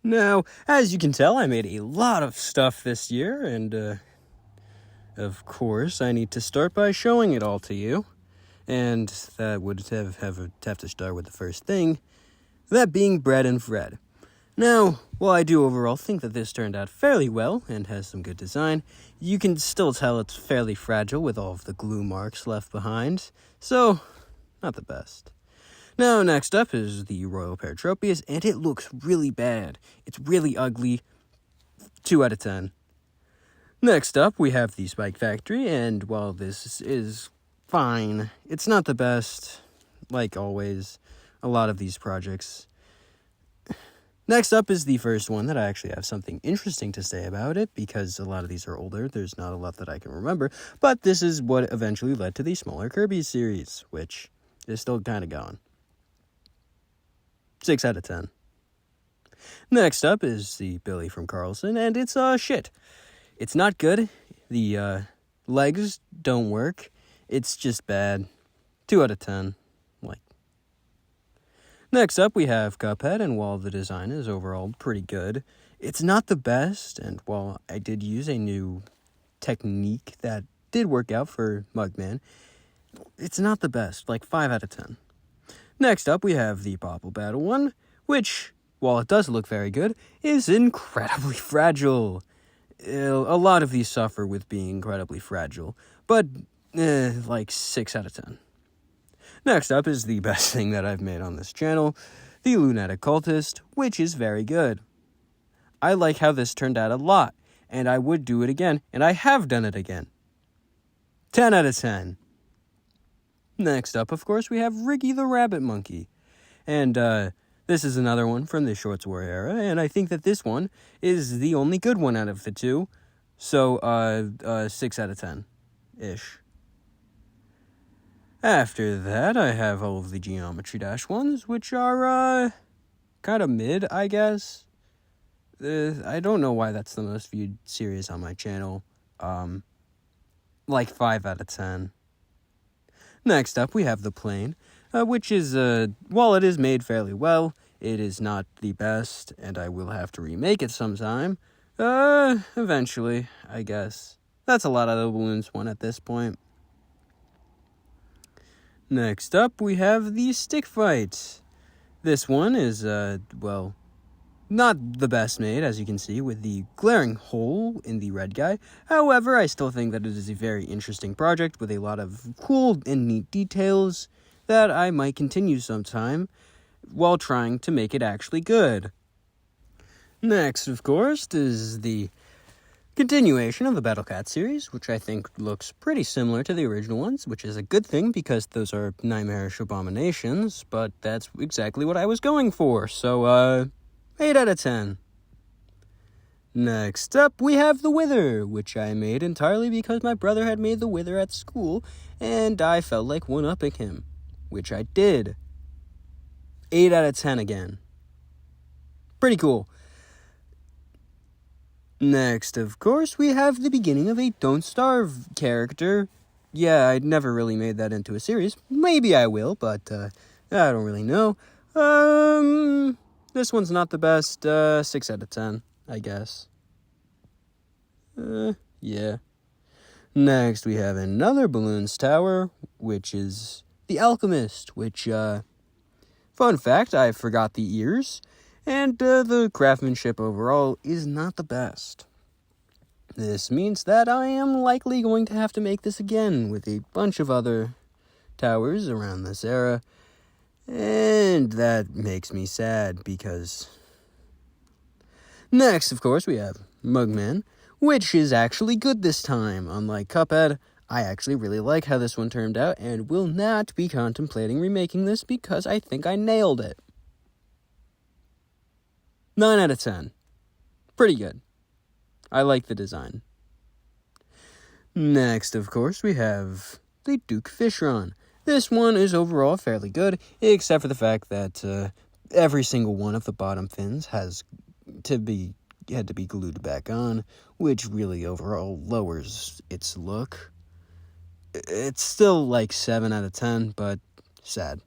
Now, as you can tell, I made a lot of stuff this year, and of course, I need to start by showing it all to you. And that would have to start with the first thing, that being Bread and Fred. Now, while I do overall think that this turned out fairly well and has some good design, you can still tell it's fairly fragile with all of the glue marks left behind, so not the best. Now, next up is the Royal Paratropius, and it looks really bad. It's really ugly. 2 out of 10. Next up, we have the Spike Factory, and while this is fine, it's not the best, like always, a lot of these projects. Next up is the first one that I actually have something interesting to say about it, because a lot of these are older, there's not a lot that I can remember, but this is what eventually led to the smaller Kirby series, which is still kind of going. 6 out of 10. Next up is the Billy from Carlson, and it's shit. It's not good. The legs don't work. It's just bad. 2 out of 10. Next up, we have Cuphead, and while the design is overall pretty good, it's not the best, and while I did use a new technique that did work out for Mugman, it's not the best, 5 out of 10. Next up, we have the Popple Battle one, which, while it does look very good, is incredibly fragile. A lot of these suffer with being incredibly fragile, but 6 out of 10. Next up is the best thing that I've made on this channel, the Lunatic Cultist, which is very good. I like how this turned out a lot, and I would do it again, and I have done it again. 10 out of 10. Next up, of course, we have Riggy the Rabbit Monkey. And this is another one from the Shorts War era, and I think that this one is the only good one out of the two. So, 6 out of 10-ish. After that, I have all of the Geometry Dash ones, which are kind of mid, I guess. I don't know why that's the most viewed series on my channel. 5 out of 10. Next up, we have the Plane, which is, while it is made fairly well, it is not the best, and I will have to remake it sometime. Eventually, I guess. That's a lot of the balloons one at this point. Next up, we have the Stick Fight. This one is, not the best made, as you can see, with the glaring hole in the red guy. However, I still think that it is a very interesting project with a lot of cool and neat details that I might continue sometime while trying to make it actually good. Next, of course, is the continuation of the Battle Cat series, which I think looks pretty similar to the original ones, which is a good thing because those are nightmarish abominations, but that's exactly what I was going for, so, 8 out of 10. Next up, we have the Wither, which I made entirely because my brother had made the Wither at school, and I felt like one-upping him, which I did. 8 out of 10 again. Pretty cool. Next, of course, we have the beginning of a Don't Starve character. Yeah, I'd never really made that into a series. Maybe I will, but, I don't really know. This one's not the best. 6 out of 10, I guess. Yeah. Next, we have another Balloons Tower, which is the Alchemist, which, fun fact, I forgot the ears. And the craftsmanship overall is not the best. This means that I am likely going to have to make this again with a bunch of other towers around this era. And that makes me sad because... Next, of course, we have Mugman, which is actually good this time. Unlike Cuphead, I actually really like how this one turned out and will not be contemplating remaking this because I think I nailed it. 9 out of 10. Pretty good. I like the design. Next, of course, we have the Duke Fishron. This one is overall fairly good, except for the fact that every single one of the bottom fins had to be glued back on, which really overall lowers its look. It's still 7 out of 10, but sad.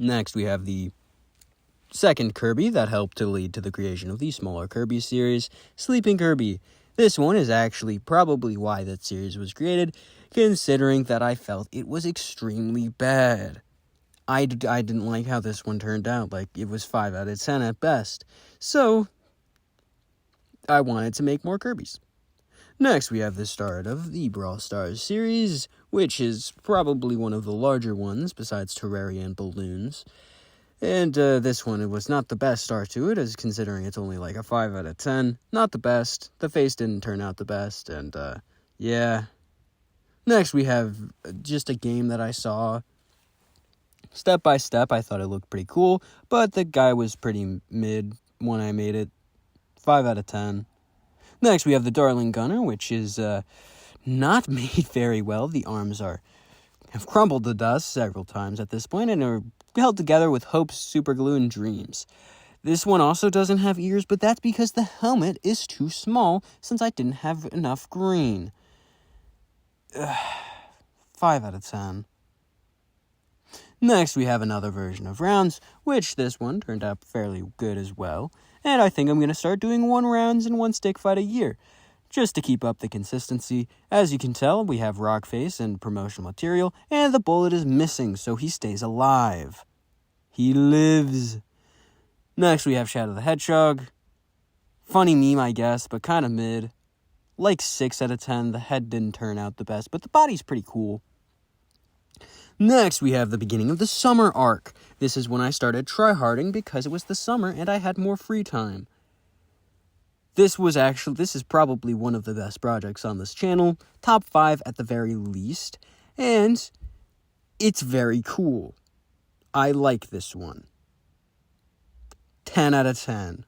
Next, we have the second Kirby that helped to lead to the creation of the smaller Kirby series, Sleeping Kirby. This one is actually probably why that series was created, considering that I felt it was extremely bad. I didn't like how this one turned out, like it was 5 out of 10 at best. So, I wanted to make more Kirbys. Next, we have the start of the Brawl Stars series, which is probably one of the larger ones, besides Terraria and Balloons. And this one, it was not the best start to it, as considering it's only like a 5 out of 10. Not the best. The face didn't turn out the best, and yeah. Next, we have just a game that I saw. Step by step, I thought it looked pretty cool, but the guy was pretty mid when I made it. 5 out of 10. Next, we have the Darling Gunner, which is not made very well. The arms have crumbled to dust several times at this point and are held together with hopes, superglue, and dreams. This one also doesn't have ears, but that's because the helmet is too small since I didn't have enough green. 5 out of 10. Next, we have another version of rounds, which this one turned out fairly good as well. And I think I'm going to start doing 1 rounds and 1 stick fight a year, just to keep up the consistency. As you can tell, we have rock face and promotional material, and the bullet is missing, so he stays alive. He lives. Next, we have Shadow the Hedgehog. Funny meme, I guess, but kind of mid. Like 6 out of 10, the head didn't turn out the best, but the body's pretty cool. Next, we have the beginning of the summer arc. This is when I started tryharding because it was the summer and I had more free time. This is probably one of the best projects on this channel, top 5 at the very least, and it's very cool. I like this one. 10 out of 10.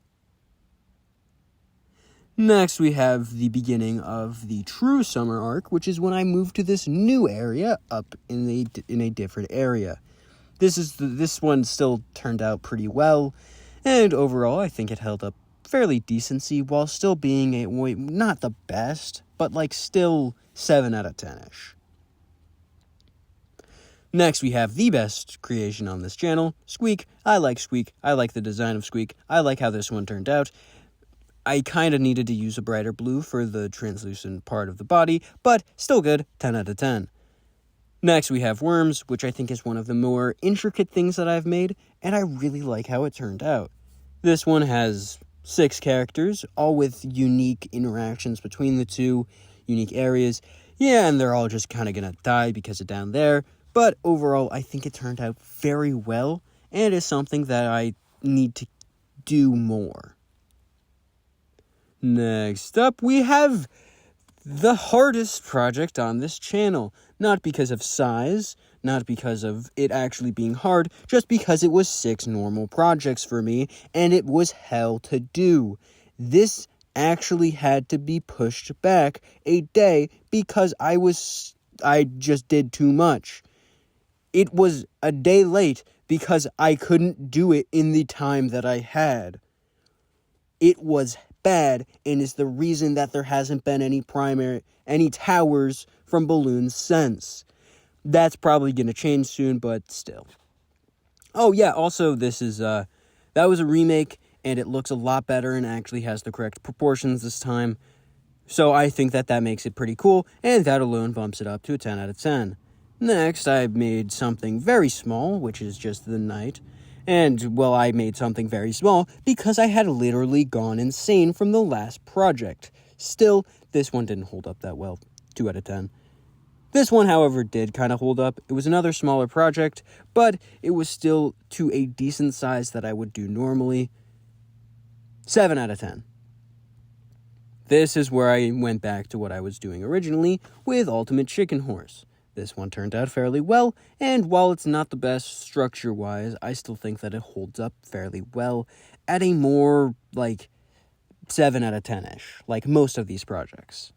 Next, we have the beginning of the true summer arc, which is when I moved to this new area up in a different area. This one still turned out pretty well, and overall, I think it held up fairly decency while still being not the best, but like still 7 out of 10-ish. Next, we have the best creation on this channel, Squeak. I like Squeak. I like the design of Squeak. I like how this one turned out. I kind of needed to use a brighter blue for the translucent part of the body, but still good, 10 out of 10. Next, we have Worms, which I think is one of the more intricate things that I've made, and I really like how it turned out. This one has 6 characters, all with unique interactions between the two, unique areas. Yeah, and they're all just kind of gonna die because of down there, but overall, I think it turned out very well, and is something that I need to do more. Next up, we have the hardest project on this channel. Not because of size, not because of it actually being hard, just because it was 6 normal projects for me, and it was hell to do. This actually had to be pushed back a day because I just did too much. It was a day late because I couldn't do it in the time that I had. It was bad, and is the reason that there hasn't been any towers from Balloons since. That's probably gonna change soon, but still. Oh yeah, also this is that was a remake, and it looks a lot better and actually has the correct proportions this time. So I think that makes it pretty cool, and that alone bumps it up to a 10 out of 10. Next, I made something very small, which is just the knight. And, well, I made something very small because I had literally gone insane from the last project. Still, this one didn't hold up that well. 2 out of 10. This one, however, did kind of hold up. It was another smaller project, but it was still to a decent size that I would do normally. 7 out of 10. This is where I went back to what I was doing originally with Ultimate Chicken Horse. This one turned out fairly well, and while it's not the best structure-wise, I still think that it holds up fairly well at a more, 7 out of 10-ish, like most of these projects.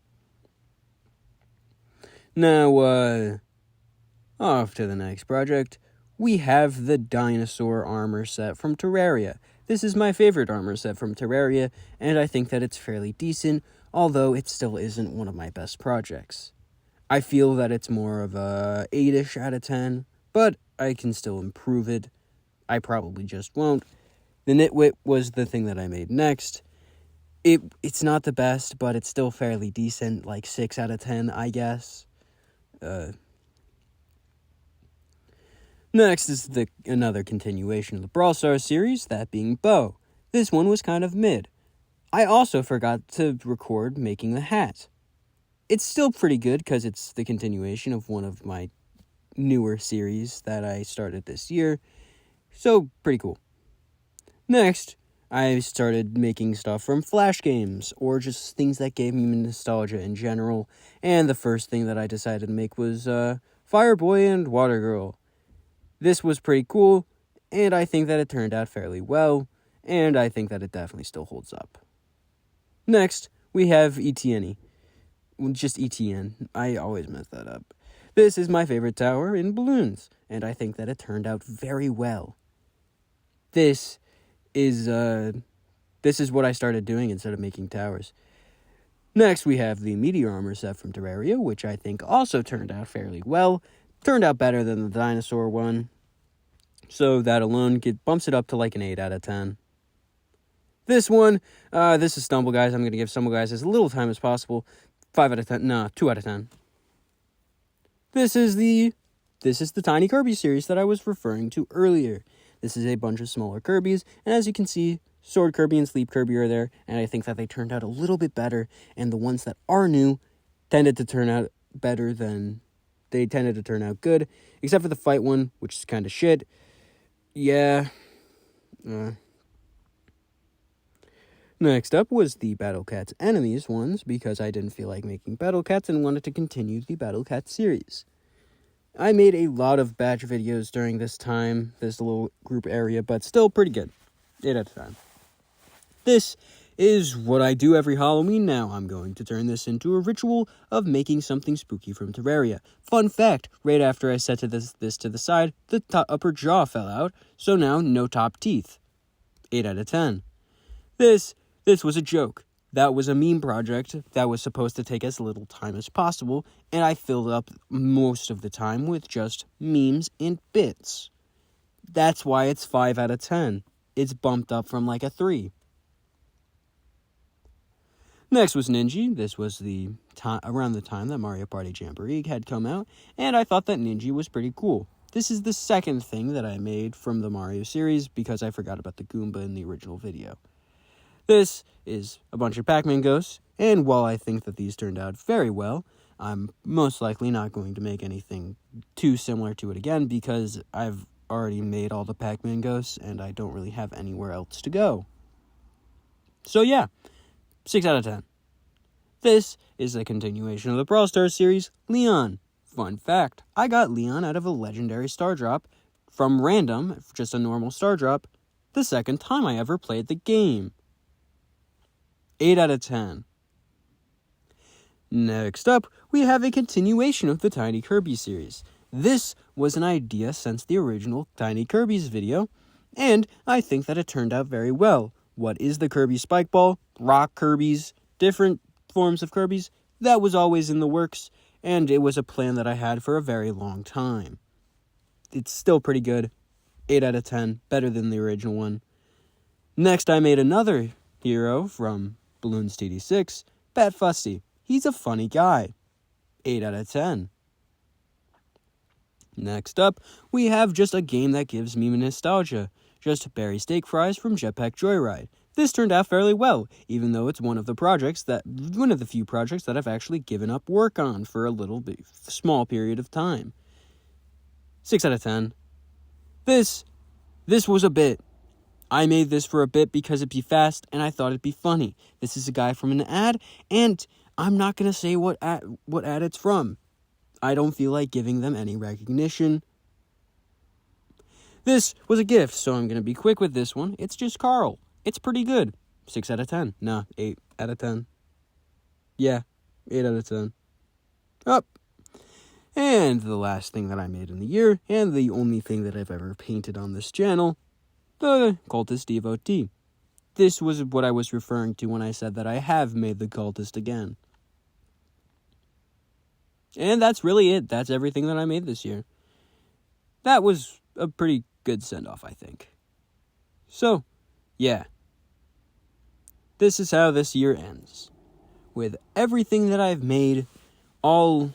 Now, off to the next project, we have the Dinosaur Armor Set from Terraria. This is my favorite armor set from Terraria, and I think that it's fairly decent, although it still isn't one of my best projects. I feel that it's more of a 8-ish out of 10, but I can still improve it. I probably just won't. The Nitwit was the thing that I made next. It's not the best, but it's still fairly decent, like 6 out of 10, I guess. Next is another continuation of the Brawl Stars series, that being Bo. This one was kind of mid. I also forgot to record making the hat. It's still pretty good because it's the continuation of one of my newer series that I started this year, so pretty cool. Next, I started making stuff from Flash games, or just things that gave me nostalgia in general, and the first thing that I decided to make was Fireboy and Water Girl. This was pretty cool, and I think that it turned out fairly well, and I think that it definitely still holds up. Next, we have ETN. Just ETN. I always mess that up. This is my favorite tower in Balloons, and I think that it turned out very well. This is what I started doing instead of making towers. Next, we have the Meteor Armor set from Terraria, which I think also turned out fairly well. Turned out better than the dinosaur one. So that alone bumps it up to like an 8 out of 10. This one, this is Stumble Guys. I'm going to give Stumble Guys as little time as possible. 5 out of 10. No, 2 out of 10. This is the Tiny Kirby series that I was referring to earlier. This is a bunch of smaller Kirbys, and as you can see, Sword Kirby and Sleep Kirby are there, and I think that they turned out a little bit better, and the ones that are new tended to turn out better than they tended to turn out good, except for the fight one, which is kind of shit. Yeah. Next up was the Battle Cats Enemies ones, because I didn't feel like making Battle Cats and wanted to continue the Battle Cats series. I made a lot of batch videos during this little group area, but still pretty good. 8 out of 10. This is what I do every Halloween now. I'm going to turn this into a ritual of making something spooky from Terraria. Fun fact, right after I set this to the side, the upper jaw fell out, so now no top teeth. 8 out of 10. This was a joke. That was a meme project that was supposed to take as little time as possible, and I filled up most of the time with just memes and bits. That's why it's 5 out of 10. It's bumped up from like a 3. Next was Ninja. This was around the time that Mario Party Jamboree had come out, and I thought that Ninja was pretty cool. This is the second thing that I made from the Mario series because I forgot about the Goomba in the original video. This is a bunch of Pac-Man ghosts, and while I think that these turned out very well, I'm most likely not going to make anything too similar to it again because I've already made all the Pac-Man ghosts, and I don't really have anywhere else to go. So yeah, 6 out of 10. This is a continuation of the Brawl Stars series, Leon. Fun fact, I got Leon out of a legendary star drop from random, just a normal star drop, the second time I ever played the game. 8 out of 10. Next up, we have a continuation of the Tiny Kirby series. This was an idea since the original Tiny Kirby's video, and I think that it turned out very well. What is the Kirby Spike Ball? Rock Kirby's, different forms of Kirby's? That was always in the works, and it was a plan that I had for a very long time. It's still pretty good. 8 out of 10, better than the original one. Next, I made another hero from Balloons TD6, Bat Fusty. He's a funny guy. 8 out of 10. Next up, we have just a game that gives me nostalgia. Just Berry Steak Fries from Jetpack Joyride. This turned out fairly well, even though it's one of the few projects that I've actually given up work on for a small period of time. 6 out of 10. This was a bit. I made this for a bit because it'd be fast, and I thought it'd be funny. This is a guy from an ad, and I'm not going to say what ad it's from. I don't feel like giving them any recognition. This was a gift, so I'm going to be quick with this one. It's just Carl. It's pretty good. 6 out of 10. Nah, 8 out of 10. Yeah, 8 out of 10. Up. And the last thing that I made in the year, and the only thing that I've ever painted on this channel, the Cultist Devotee. This was what I was referring to when I said that I have made the Cultist again. And that's really it. That's everything that I made this year. That was a pretty good send-off, I think. So, Yeah. This is how this year ends. With everything that I've made all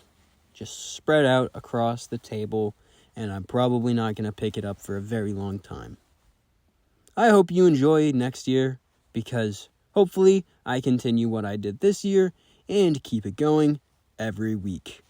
just spread out across the table, and I'm probably not going to pick it up for a very long time. I hope you enjoy next year, because hopefully I continue what I did this year and keep it going every week.